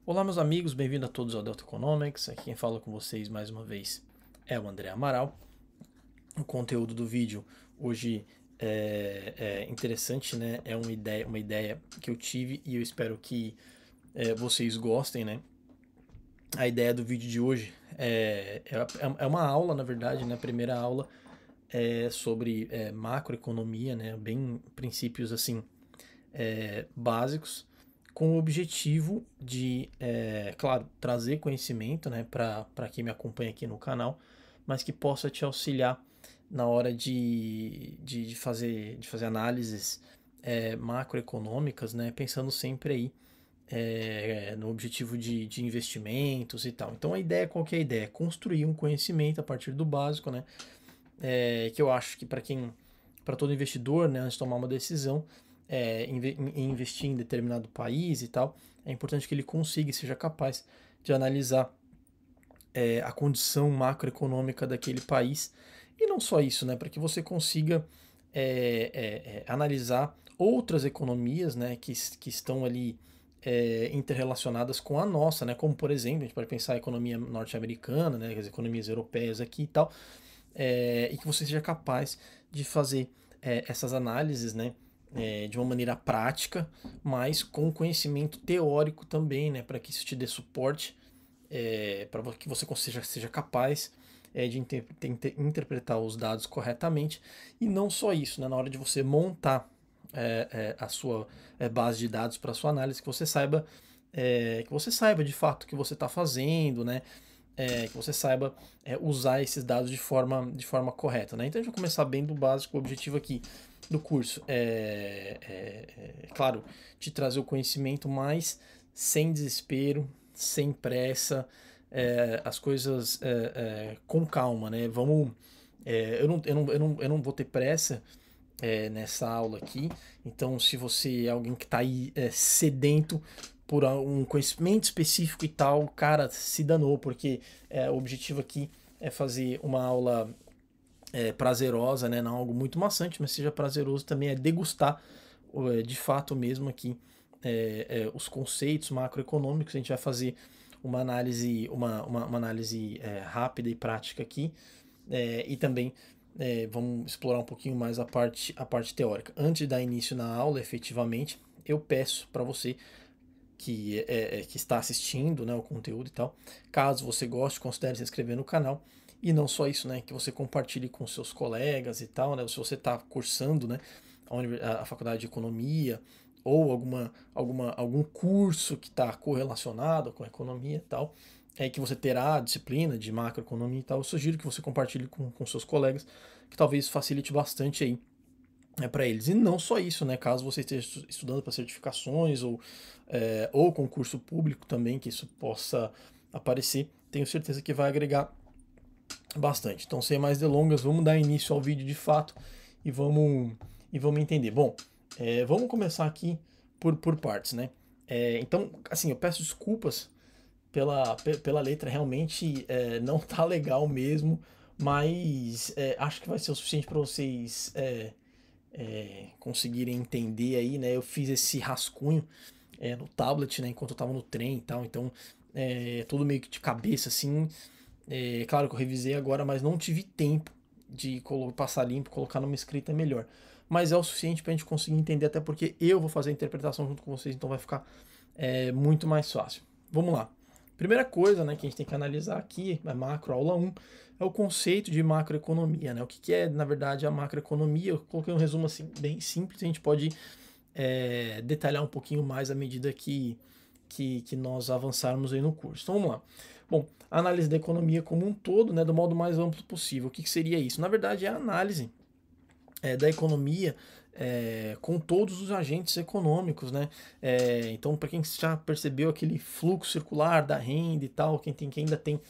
Olá, meus amigos, bem-vindos a todos ao Delta Economics. Aqui quem fala com vocês mais uma vez é o André Amaral. O conteúdo do vídeo hoje é interessante, né? É uma ideia que eu tive e eu espero que vocês gostem, né? A ideia do vídeo de hoje é uma aula, na verdade, né? A primeira aula é sobre macroeconomia, né? Bem princípios assim básicos, com o objetivo de, claro, trazer conhecimento, né, para quem me acompanha aqui no canal, mas que possa te auxiliar na hora de fazer análises macroeconômicas, né, pensando sempre aí no objetivo de investimentos e tal. Então a ideia, qual que é a ideia? Construir um conhecimento a partir do básico, né, que eu acho que para todo investidor, né, antes de tomar uma decisão, em investir em determinado país e tal, é importante que ele consiga e seja capaz de analisar a condição macroeconômica daquele país. E não só isso, né, para que você consiga analisar outras economias, né, que estão ali interrelacionadas com a nossa, né, como por exemplo, a gente pode pensar a economia norte-americana, né, as economias europeias aqui e tal, e que você seja capaz de fazer essas análises, né, de uma maneira prática, mas com conhecimento teórico também, né, para que isso te dê suporte, para que você seja capaz de interpretar os dados corretamente, e não só isso, né, na hora de você montar a sua base de dados para sua análise, que você saiba de fato o que você está fazendo, né, que você saiba usar esses dados de forma correta, né? Então a gente vai começar bem do básico. O objetivo aqui do curso claro, te trazer o conhecimento, mas sem desespero, sem pressa, as coisas com calma, né? Eu não vou ter pressa nessa aula aqui. Então, se você é alguém que está aí sedento por um conhecimento específico e tal, cara, se danou, porque o objetivo aqui é fazer uma aula prazerosa, né? Não algo muito maçante, mas seja prazeroso também, é degustar de fato mesmo aqui os conceitos macroeconômicos. A gente vai fazer uma análise rápida e prática aqui, e também vamos explorar um pouquinho mais a parte teórica. Antes de dar início na aula, efetivamente, eu peço para você que está assistindo, né, o conteúdo e tal, caso você goste, considere se inscrever no canal. E não só isso, né, que você compartilhe com seus colegas e tal, né, se você está cursando, né, a faculdade de economia ou algum curso que está correlacionado com a economia e tal, que você terá a disciplina de macroeconomia e tal, eu sugiro que você compartilhe com seus colegas, que talvez facilite bastante aí para eles. E não só isso, né? Caso você esteja estudando para certificações ou concurso público também, que isso possa aparecer, tenho certeza que vai agregar bastante. Então, sem mais delongas, vamos dar início ao vídeo de fato e vamos entender. Bom, vamos começar aqui por partes, né? Então, assim, eu peço desculpas pela letra, realmente não tá legal mesmo, mas acho que vai ser o suficiente para vocês conseguirem entender aí, né? Eu fiz esse rascunho no tablet, né, enquanto eu tava no trem e tal, então tudo meio que de cabeça, assim. Claro que eu revisei agora, mas não tive tempo de passar limpo, colocar numa escrita melhor. Mas é o suficiente para a gente conseguir entender, até porque eu vou fazer a interpretação junto com vocês, então vai ficar muito mais fácil. Vamos lá. Primeira coisa, né, que a gente tem que analisar aqui, é macro, aula 1, é o conceito de macroeconomia, né? O que é, na verdade, a macroeconomia? Eu coloquei um resumo assim, bem simples, a gente pode detalhar um pouquinho mais à medida que nós avançarmos aí no curso. Então vamos lá. Bom, a análise da economia como um todo, né, do modo mais amplo possível. O que seria isso? Na verdade, é a análise da economia com todos os agentes econômicos, né? Então, para quem já percebeu aquele fluxo circular da renda e tal, quem ainda tem,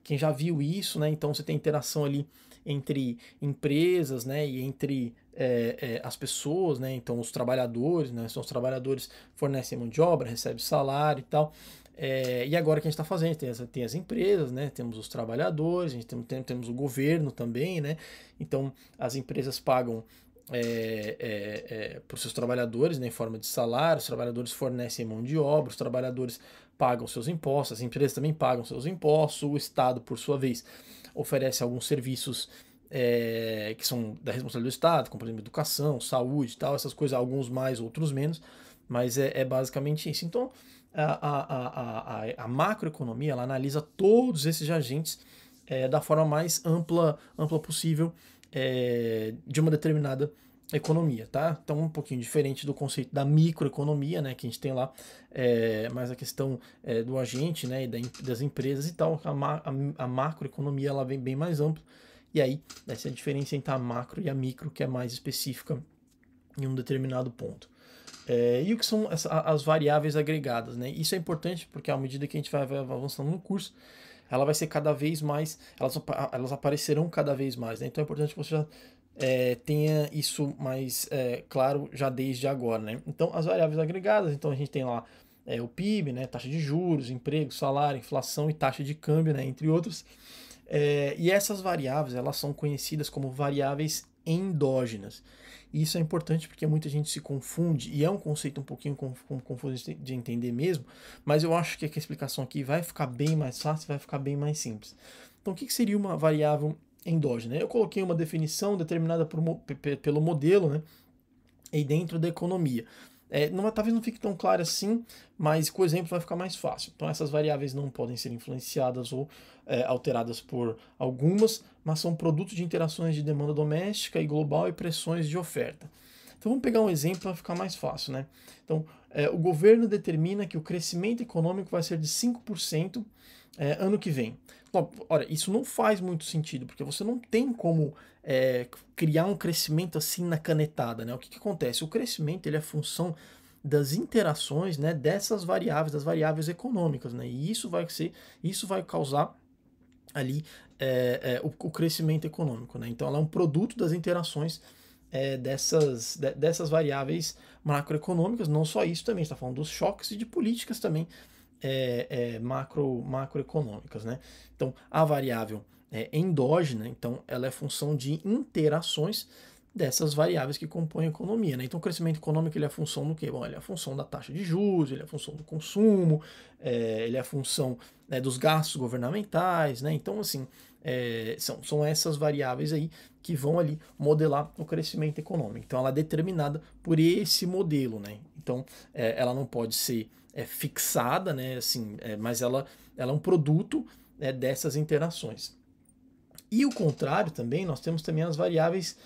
quem já viu isso, né? Então você tem interação ali entre empresas, né? E entre as pessoas, né? Então os trabalhadores, né? São os trabalhadores fornecem mão de obra, recebem salário e tal. E agora o que a gente está fazendo? Tem as empresas, né? Temos os trabalhadores, a gente temos o governo também, né? Então as empresas pagam para os seus trabalhadores, né, em forma de salário, os trabalhadores fornecem mão de obra, os trabalhadores pagam seus impostos, as empresas também pagam seus impostos, o Estado, por sua vez, oferece alguns serviços que são da responsabilidade do Estado, como por exemplo educação, saúde e tal, essas coisas, alguns mais, outros menos, mas é basicamente isso. Então, a macroeconomia, ela analisa todos esses agentes da forma mais ampla possível de uma determinada economia, tá? Então, um pouquinho diferente do conceito da microeconomia, né, que a gente tem lá, mais a questão do agente, né, e das empresas e tal. A macroeconomia, ela vem bem mais ampla, e aí essa é a diferença entre a macro e a micro, que é mais específica em um determinado ponto. E o que são as variáveis agregadas, né? Isso é importante porque à medida que a gente vai avançando no curso, ela vai ser cada vez mais, elas aparecerão cada vez mais, né? Então é importante que você já tenha isso mais claro já desde agora, né? Então as variáveis agregadas, então a gente tem lá o PIB, né? Taxa de juros, emprego, salário, inflação e taxa de câmbio, né? Entre outros. E essas variáveis, elas são conhecidas como variáveis endógenas. E isso é importante porque muita gente se confunde, e é um conceito um pouquinho confuso de entender mesmo, mas eu acho que a explicação aqui vai ficar bem mais fácil, vai ficar bem mais simples. Então, o que seria uma variável endógena? Eu coloquei uma definição determinada pelo modelo, né, e dentro da economia. Talvez não fique tão claro assim, mas com o exemplo vai ficar mais fácil. Então, essas variáveis não podem ser influenciadas ou alteradas por algumas, mas são produtos de interações de demanda doméstica e global e pressões de oferta. Então, vamos pegar um exemplo para ficar mais fácil, né? Então, o governo determina que o crescimento econômico vai ser de 5% ano que vem. Bom, olha, isso não faz muito sentido, porque você não tem como criar um crescimento assim na canetada, né? O que acontece? O crescimento ele é função das interações, né, dessas variáveis, das variáveis econômicas, né? E isso vai causar ali o crescimento econômico, né? Então ela é um produto das interações dessas variáveis macroeconômicas. Não só isso, também está falando dos choques e de políticas também macroeconômicas, né? Então, a variável endógena, então, ela é função de interações dessas variáveis que compõem a economia, né? Então, o crescimento econômico ele é função do quê? Bom, ele é a função da taxa de juros, ele é a função do consumo, ele é a função dos gastos governamentais, né? Então, assim, são essas variáveis aí que vão ali modelar o crescimento econômico. Então, ela é determinada por esse modelo, né? Então, ela não pode ser fixada, né? Assim, mas ela é um produto dessas interações. E o contrário também, nós temos também as variáveis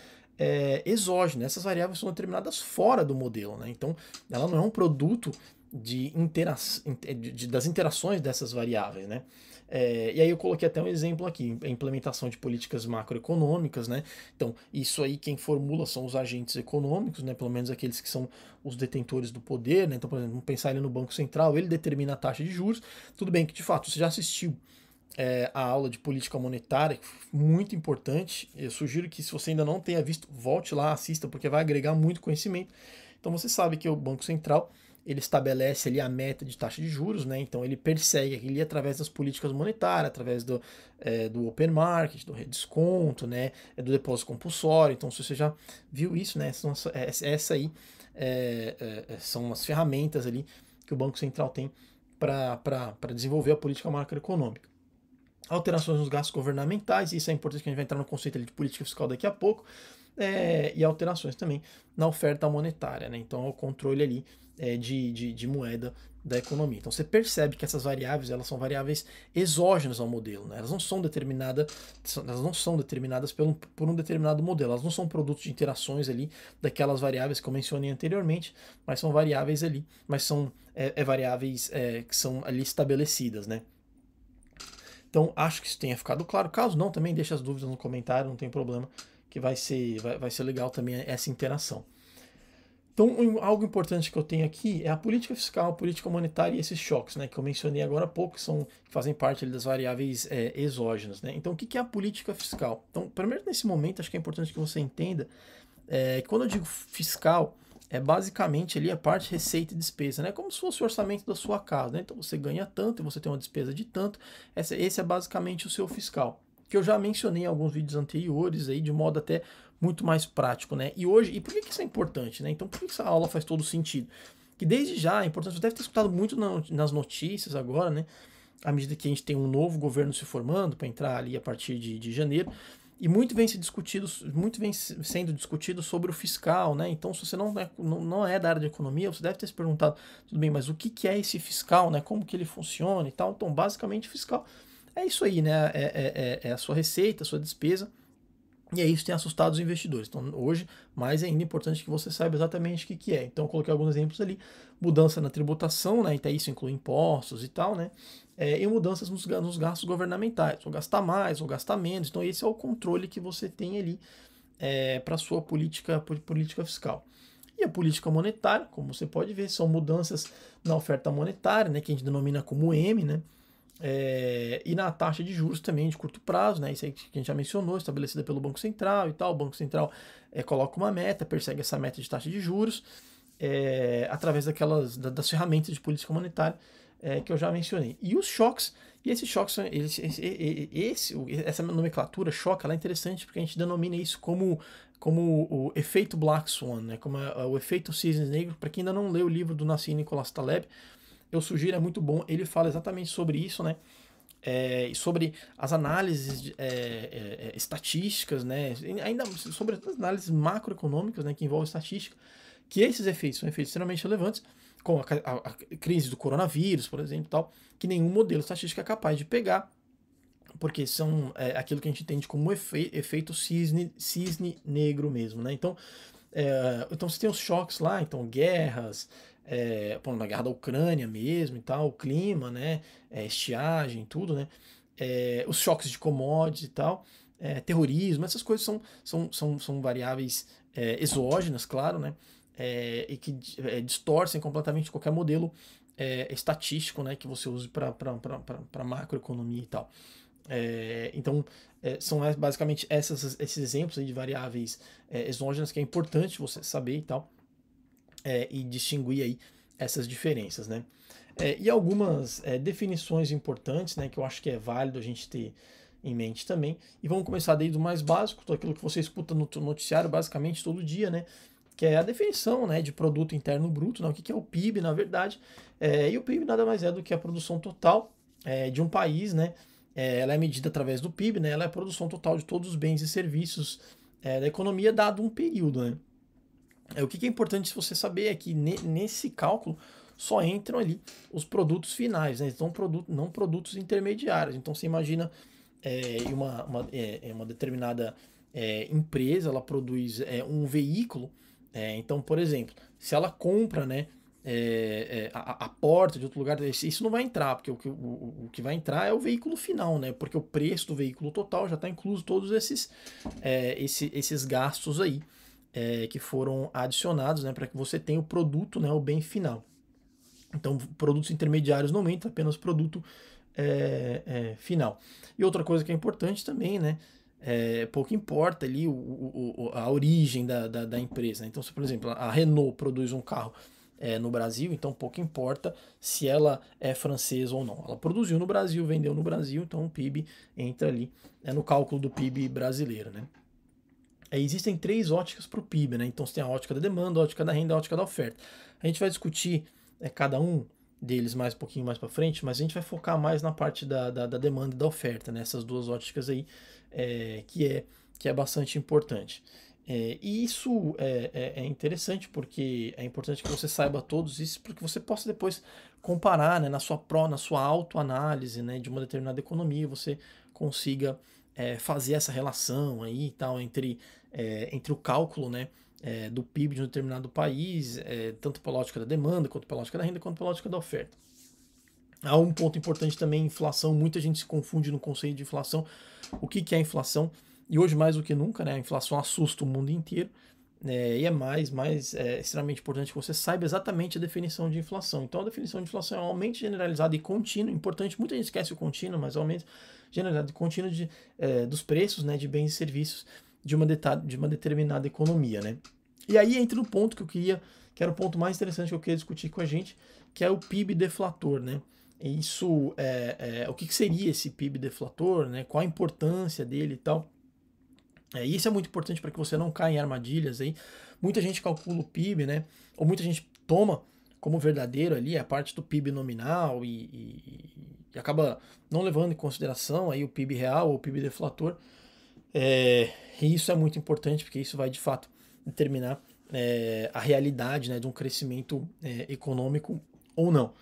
exógenas. Essas variáveis são determinadas fora do modelo, né? Então, ela não é um produto das interações dessas variáveis, né? E aí eu coloquei até um exemplo aqui, a implementação de políticas macroeconômicas, né? Então, isso aí quem formula são os agentes econômicos, né? Pelo menos aqueles que são os detentores do poder, né? Então, por exemplo, vamos pensar ele no Banco Central, ele determina a taxa de juros. Tudo bem que, de fato, você já assistiu a aula de política monetária, muito importante. Eu sugiro que, se você ainda não tenha visto, volte lá, assista, porque vai agregar muito conhecimento. Então, você sabe que o Banco Central ele estabelece ali a meta de taxa de juros, né? Então ele persegue aquilo através das políticas monetárias, através do open market, do redesconto, né? Do depósito compulsório. Então, se você já viu isso, né? Essa aí são as ferramentas ali que o Banco Central tem para desenvolver a política macroeconômica. Alterações nos gastos governamentais, isso é importante, que a gente vai entrar no conceito de política fiscal daqui a pouco, e alterações também na oferta monetária, né? Então, é o controle ali de moeda da economia. Então, você percebe que essas variáveis, elas são variáveis exógenas ao modelo, né? Elas não são determinadas por um determinado modelo, elas não são produtos de interações ali daquelas variáveis que eu mencionei anteriormente, mas são variáveis ali, mas são variáveis que são ali estabelecidas, né? Então, acho que isso tenha ficado claro. Caso não, também deixe as dúvidas no comentário, não tem problema, que vai ser legal também essa interação. Então, algo importante que eu tenho aqui é a política fiscal, a política monetária e esses choques, né, que eu mencionei agora há pouco, que fazem parte ali das variáveis exógenas, né? Então, o que é a política fiscal? Então, primeiro, nesse momento, acho que é importante que você entenda que quando eu digo fiscal, é basicamente ali a parte receita e despesa, né? Como se fosse o orçamento da sua casa, né? Então você ganha tanto e você tem uma despesa de tanto. Esse é basicamente o seu fiscal, que eu já mencionei em alguns vídeos anteriores aí, de modo até muito mais prático, né? E hoje, e por que isso é importante, né? Então, por que essa aula faz todo sentido? Que desde já é importante, você deve ter escutado muito nas notícias agora, né? À medida que a gente tem um novo governo se formando, para entrar ali a partir de janeiro, e muito vem sendo discutido sobre o fiscal, né? Então, se você não é da área de economia, você deve ter se perguntado, tudo bem, mas o que é esse fiscal, né? Como que ele funciona e tal? Então, basicamente, fiscal é isso aí, né? É a sua receita, a sua despesa, e aí isso tem assustado os investidores. Então, hoje, mais ainda é importante que você saiba exatamente o que é. Então, eu coloquei alguns exemplos ali. Mudança na tributação, né? Então, isso inclui impostos e tal, né? E mudanças nos gastos governamentais. Ou gastar mais, ou gastar menos. Então, esse é o controle que você tem ali para a sua política fiscal. E a política monetária, como você pode ver, são mudanças na oferta monetária, né? Que a gente denomina como M, né? E na taxa de juros também de curto prazo, né? Isso aí que a gente já mencionou, estabelecida pelo Banco Central e tal. O Banco Central coloca uma meta, persegue essa meta de taxa de juros através das ferramentas de política monetária que eu já mencionei. E os choques, e esses choques, essa nomenclatura choque, ela é interessante porque a gente denomina isso como o efeito Black Swan, né? Como o efeito cisne negro. Para quem ainda não leu o livro do Nassim Nicholas Taleb, eu sugiro, é muito bom. Ele fala exatamente sobre isso, né? Sobre as análises estatísticas, né? Ainda sobre as análises macroeconômicas, né? Que envolvem estatística, que esses efeitos são efeitos extremamente relevantes, como a crise do coronavírus, por exemplo, tal, que nenhum modelo estatístico é capaz de pegar, porque são aquilo que a gente entende como efeito cisne negro mesmo, né? Então, então você tem os choques lá, então guerras, na guerra da Ucrânia mesmo e tal, o clima, né, estiagem, tudo, né, os choques de commodities e tal, terrorismo, essas coisas são variáveis exógenas, claro, né, e que distorcem completamente qualquer modelo estatístico, né, que você use para macroeconomia e tal. Então, são basicamente esses exemplos aí de variáveis exógenas que é importante você saber e tal, e distinguir aí essas diferenças, né? E algumas definições importantes, né, que eu acho que é válido a gente ter em mente também. E vamos começar desde o mais básico, tudo aquilo que você escuta no noticiário basicamente todo dia, né? Que é a definição, né, de produto interno bruto, né? O que é o PIB, na verdade. E o PIB nada mais é do que a produção total de um país, né? Ela é medida através do PIB, né? Ela é a produção total de todos os bens e serviços da economia dado um período, né? O que é importante você saber é que nesse cálculo só entram ali os produtos finais, né? Então, não produtos intermediários. Então, você imagina uma determinada empresa, ela produz um veículo. Então, por exemplo, se ela compra, né, a porta de outro lugar, isso não vai entrar, porque o que vai entrar é o veículo final, né? Porque o preço do veículo total já está incluso todos esses gastos aí que foram adicionados, né, para que você tenha o produto, né, o bem final. Então, produtos intermediários não entra, apenas produto final. E outra coisa que é importante também, né, pouco importa ali a origem da empresa. Então, se por exemplo a Renault produz um carro no Brasil, então pouco importa se ela é francesa ou não. Ela produziu no Brasil, vendeu no Brasil, então o PIB entra ali no cálculo do PIB brasileiro, né? Existem três óticas para o PIB, né? Então você tem a ótica da demanda, a ótica da renda e a ótica da oferta. A gente vai discutir cada um deles mais um pouquinho mais para frente, mas a gente vai focar mais na parte da demanda e da oferta, né? Essas duas óticas aí, que é bastante importante. E isso é interessante porque é importante que você saiba todos isso, porque você possa depois comparar, né, na sua autoanálise, né, de uma determinada economia, você consiga fazer essa relação aí e tal entre o cálculo, né, do PIB de um determinado país, tanto pela lógica da demanda, quanto pela lógica da renda, quanto pela lógica da oferta. Há um ponto importante também, inflação. Muita gente se confunde no conceito de inflação. O que é inflação? E hoje mais do que nunca, né, a inflação assusta o mundo inteiro. E é extremamente importante que você saiba exatamente a definição de inflação. Então, a definição de inflação é um aumento generalizado e contínuo. Importante, muita gente esquece o contínuo, mas é um aumento generalizado e contínuo dos preços, né, de bens e serviços de uma determinada economia, né? E aí entra no ponto que era o ponto mais interessante que eu queria discutir com a gente, que é o PIB deflator, né? Isso o que seria esse PIB deflator, né? Qual a importância dele e tal? Isso é muito importante para que você não caia em armadilhas aí. Muita gente calcula o PIB, né? Ou muita gente toma como verdadeiro ali a parte do PIB nominal e acaba não levando em consideração aí o PIB real ou o PIB deflator. E isso é muito importante porque isso vai de fato determinar a realidade, né, de um crescimento econômico ou não.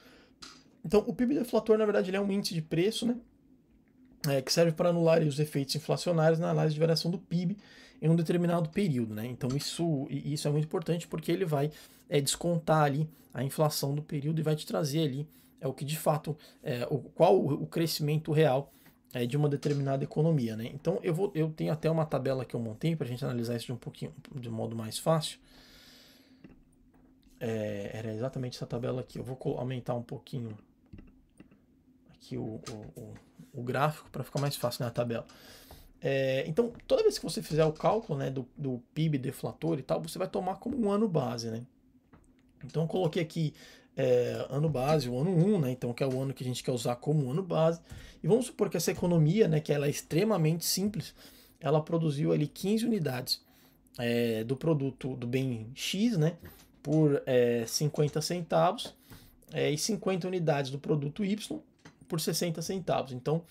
Então, o PIB deflator, na verdade, ele é um índice de preço, né, que serve para anular os efeitos inflacionários na análise de variação do PIB em um determinado período, né? Então isso é muito importante porque ele vai descontar ali a inflação do período e vai te trazer ali o que de fato qual o crescimento real de uma determinada economia, né? Então eu tenho até uma tabela que eu montei para a gente analisar isso de um modo mais fácil. Era exatamente essa tabela aqui. Eu vou aumentar um pouquinho aqui o gráfico para ficar mais fácil na tabela. Então, toda vez que você fizer o cálculo, né, do PIB deflator e tal, você vai tomar como um ano base, né? Então, eu coloquei aqui ano base, o ano 1, né? Então, que é o ano que a gente quer usar como ano base. E vamos supor que essa economia, né, que ela é extremamente simples, ela produziu ali 15 unidades do produto do bem X, né, por 50 centavos, e 50 unidades do produto Y por 60 centavos. Então,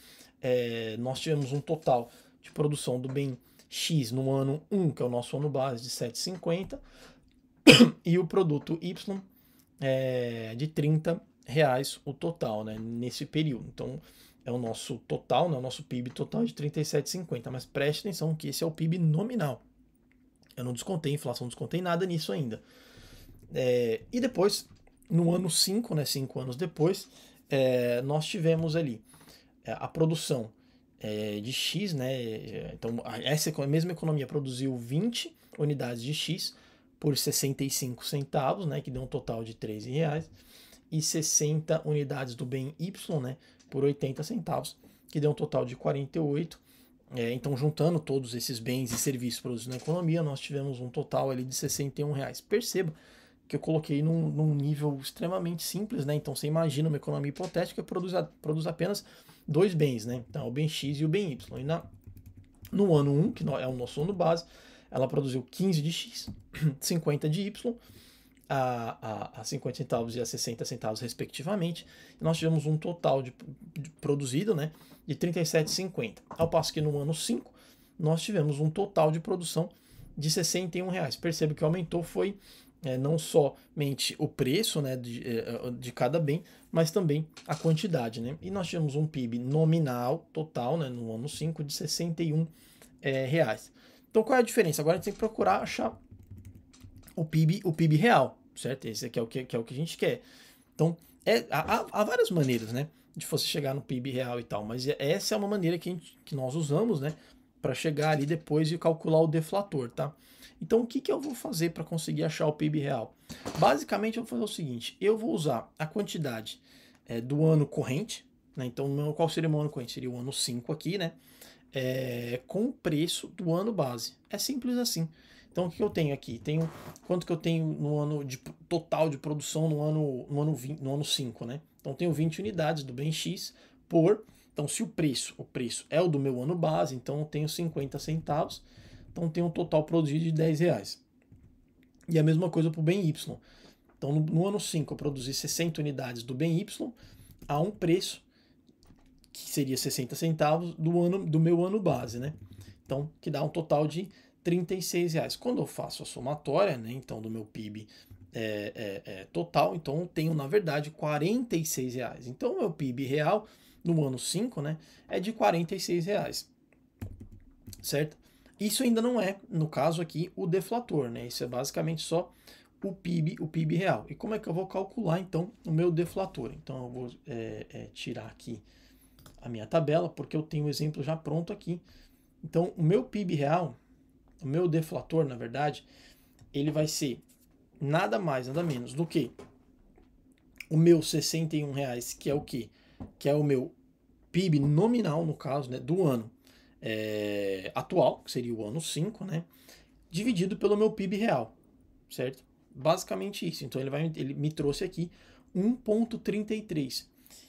nós tivemos um total de produção do bem X no ano 1, que é o nosso ano base, de 7,50, e o produto Y de R$ 30 o total, né, nesse período. Então, é o nosso total, né, o nosso PIB total de 37,50. Mas preste atenção que esse é o PIB nominal. Eu não descontei inflação, não descontei nada nisso ainda. E depois, no ano 5, né, 5 anos depois, nós tivemos ali a produção de X, né? Então, essa mesma economia produziu 20 unidades de X por 65 centavos, né? Que deu um total de R$ 13, e 60 unidades do bem Y, né? Por 80 centavos, que deu um total de 48. Então, juntando todos esses bens e serviços produzidos na economia, nós tivemos um total ali de R$ 61. Perceba que eu coloquei num nível extremamente simples, né? Então, você imagina uma economia hipotética que produz apenas dois bens, né? Então, o bem X e o bem Y. E no ano 1, que é o nosso ano base, ela produziu 15 de X, 50 de Y, a 50 centavos e a 60 centavos, respectivamente. E nós tivemos um total de produzido, né, de 37,50. Ao passo que no ano 5, nós tivemos um total de produção de R$ 61. Percebe que aumentou foi não somente o preço, né, de cada bem, mas também a quantidade, né? E nós tivemos um PIB nominal total, né, no ano 5 de R$ 61. Então qual é a diferença? Agora a gente tem que procurar achar o PIB real, certo? Esse aqui é o que a gente quer. Então há várias maneiras, né, de você chegar no PIB real e tal, mas essa é uma maneira que nós usamos, né, para chegar ali depois e calcular o deflator, tá? Então, o que eu vou fazer para conseguir achar o PIB real? Basicamente, eu vou fazer o seguinte: eu vou usar a quantidade do ano corrente, né? Então, qual seria o meu ano corrente? Seria o ano 5 aqui, né? Com o preço do ano base. É simples assim. Então, o que eu tenho aqui? Quanto que eu tenho no ano total de produção no ano 5, né? Então, tenho 20 unidades do bem X por. Então, se o preço é o do meu ano base, então eu tenho 50 centavos. Então tem um total produzido de R$ 10. E a mesma coisa para o bem Y. Então no ano 5 eu produzi 60 unidades do bem Y a um preço que seria 60 centavos do meu ano base, né? Então que dá um total de R$ 36. Quando eu faço a somatória, né, então do meu PIB total, então eu tenho na verdade R$ 46. Então o meu PIB real no ano 5, né, é de R$ 46, certo? Isso ainda não é, no caso aqui, o deflator, né? Isso é basicamente só o PIB real. E como é que eu vou calcular, então, o meu deflator? Então, eu vou tirar aqui a minha tabela, porque eu tenho o exemplo já pronto aqui. Então, o meu PIB real, o meu deflator, na verdade, ele vai ser nada mais, nada menos do que o meu R$ 61, que é o quê? Que é o meu PIB nominal, no caso, né, do ano atual, que seria o ano 5, né, dividido pelo meu PIB real, certo? Basicamente isso. Então ele me trouxe aqui 1,33.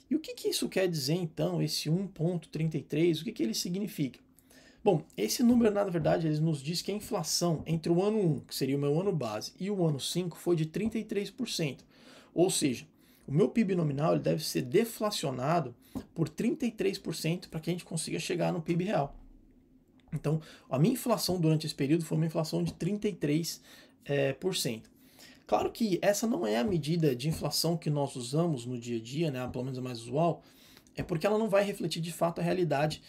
E o que isso quer dizer, então, esse 1,33? O que ele significa? Bom, esse número, na verdade, ele nos diz que a inflação entre o ano 1, que seria o meu ano base, e o ano 5 foi de 33%. Ou seja, o meu PIB nominal ele deve ser deflacionado por 33% para que a gente consiga chegar no PIB real. Então, a minha inflação durante esse período foi uma inflação de 33%. Claro que essa não é a medida de inflação que nós usamos no dia a dia, né, pelo menos a mais usual, é porque ela não vai refletir de fato a realidade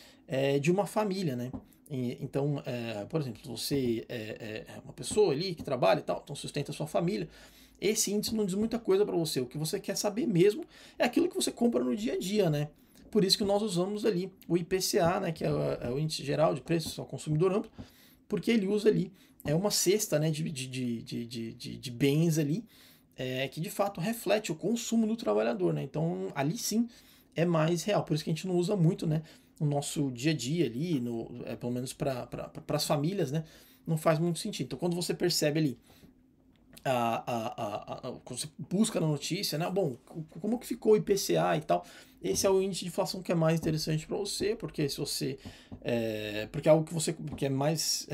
de uma família, né? Então, por exemplo, você é uma pessoa ali que trabalha e tal, então sustenta a sua família. Esse índice não diz muita coisa para você. O que você quer saber mesmo é aquilo que você compra no dia a dia, né? Por isso que nós usamos ali o IPCA, né, que é o Índice Geral de Preços ao Consumidor Amplo, porque ele usa ali uma cesta, né, de bens ali que de fato reflete o consumo do trabalhador, né? Então ali sim é mais real. Por isso que a gente não usa muito, né, no nosso dia a dia ali, pelo menos para as famílias, né? Não faz muito sentido. Então quando você percebe ali quando você busca na notícia, né? Bom, como que ficou o IPCA e tal? Esse é o índice de inflação que é mais interessante para você, porque se você, porque é algo que você, que é mais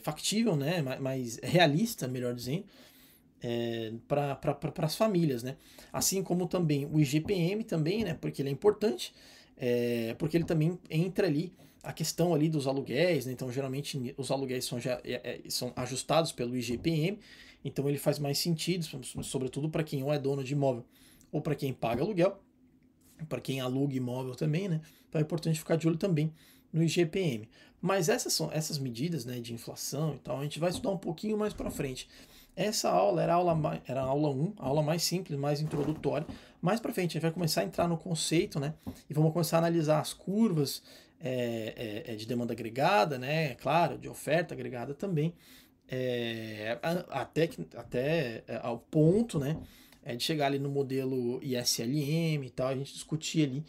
factível, né? Mais realista, melhor dizendo, para as famílias, né? Assim como também o IGPM também, né? Porque ele é importante, porque ele também entra ali a questão ali dos aluguéis, né? Então geralmente os aluguéis são ajustados pelo IGPM, então ele faz mais sentido, sobretudo para quem ou é dono de imóvel ou para quem paga aluguel, para quem aluga imóvel também, né? Então é importante ficar de olho também no IGPM. Mas essas medidas, né, de inflação e tal, a gente vai estudar um pouquinho mais para frente. Essa aula era a aula 1, a aula mais simples, mais introdutória. Mais para frente a gente vai começar a entrar no conceito, né? E vamos começar a analisar as curvas de demanda agregada, né? Claro, de oferta agregada também. Até ao ponto, né? De chegar ali no modelo ISLM e tal, a gente discutir ali,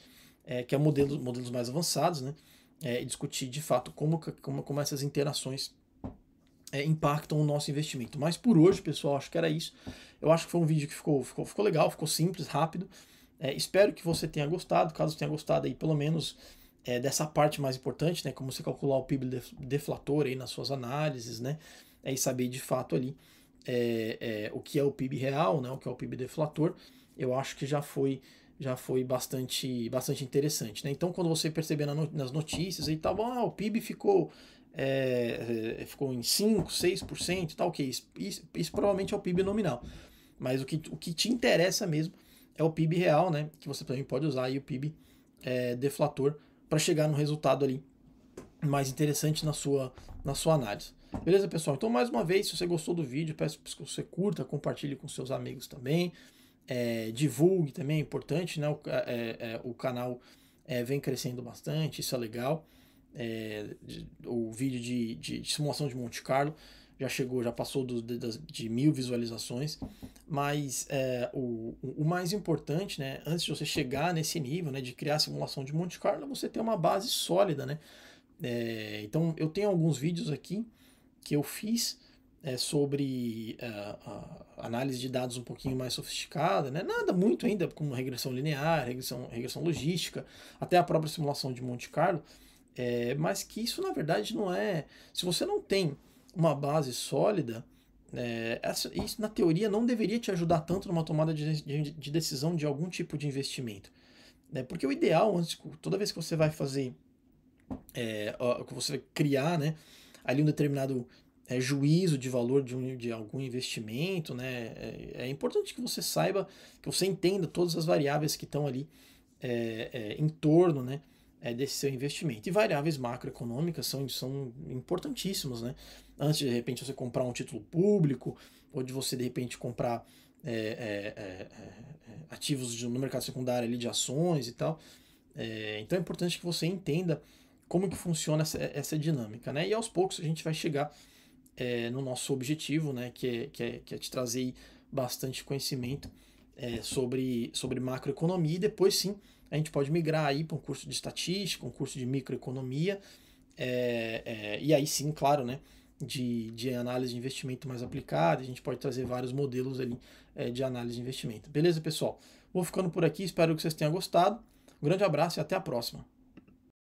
que é modelos mais avançados, né? E discutir de fato como essas interações impactam o nosso investimento. Mas por hoje, pessoal, acho que era isso. Eu acho que foi um vídeo que ficou legal, ficou simples, rápido. Espero que você tenha gostado. Caso tenha gostado aí, pelo menos dessa parte mais importante, né? Como você calcular o PIB deflator aí nas suas análises, né? E saber de fato ali o que é o PIB real, né? O que é o PIB deflator. Eu acho que já foi bastante interessante, né? Então, quando você perceber nas notícias e tal, o PIB ficou em 5, 6%, tá ok. Isso provavelmente é o PIB nominal. Mas o que te interessa mesmo é o PIB real, né? Que você também pode usar aí o PIB deflator para chegar no resultado ali mais interessante na sua análise. Beleza, pessoal? Então, mais uma vez, se você gostou do vídeo, peço que você curta, compartilhe com seus amigos também. Divulgue também, é importante, né? O canal vem crescendo bastante, isso é legal. O vídeo de simulação de Monte Carlo já passou de 1000 visualizações, mas o mais importante, né, antes de você chegar nesse nível, né, de criar a simulação de Monte Carlo, é você ter uma base sólida, né? Então eu tenho alguns vídeos aqui que eu fiz sobre análise de dados um pouquinho mais sofisticada, né? Nada muito ainda como regressão linear, regressão logística, até a própria simulação de Monte Carlo, mas que isso na verdade não é. Se você não tem uma base sólida, isso na teoria não deveria te ajudar tanto numa tomada de decisão de algum tipo de investimento. Né? Porque o ideal, toda vez que você vai fazer, que você vai criar, né, ali um determinado juízo de valor de algum investimento, né? É importante que você saiba, que você entenda todas as variáveis que estão ali em torno, né, desse seu investimento. E variáveis macroeconômicas são importantíssimas, né? Antes de repente você comprar um título público, ou de você de repente comprar ativos no mercado secundário ali de ações e tal. Então é importante que você entenda como que funciona essa dinâmica, né? E aos poucos a gente vai chegar no nosso objetivo, né? Que é te trazer bastante conhecimento sobre macroeconomia, e depois sim a gente pode migrar aí para um curso de estatística, um curso de microeconomia, e aí sim, claro, né? De análise de investimento mais aplicada, a gente pode trazer vários modelos ali de análise de investimento. Beleza, pessoal? Vou ficando por aqui, espero que vocês tenham gostado. Um grande abraço e até a próxima.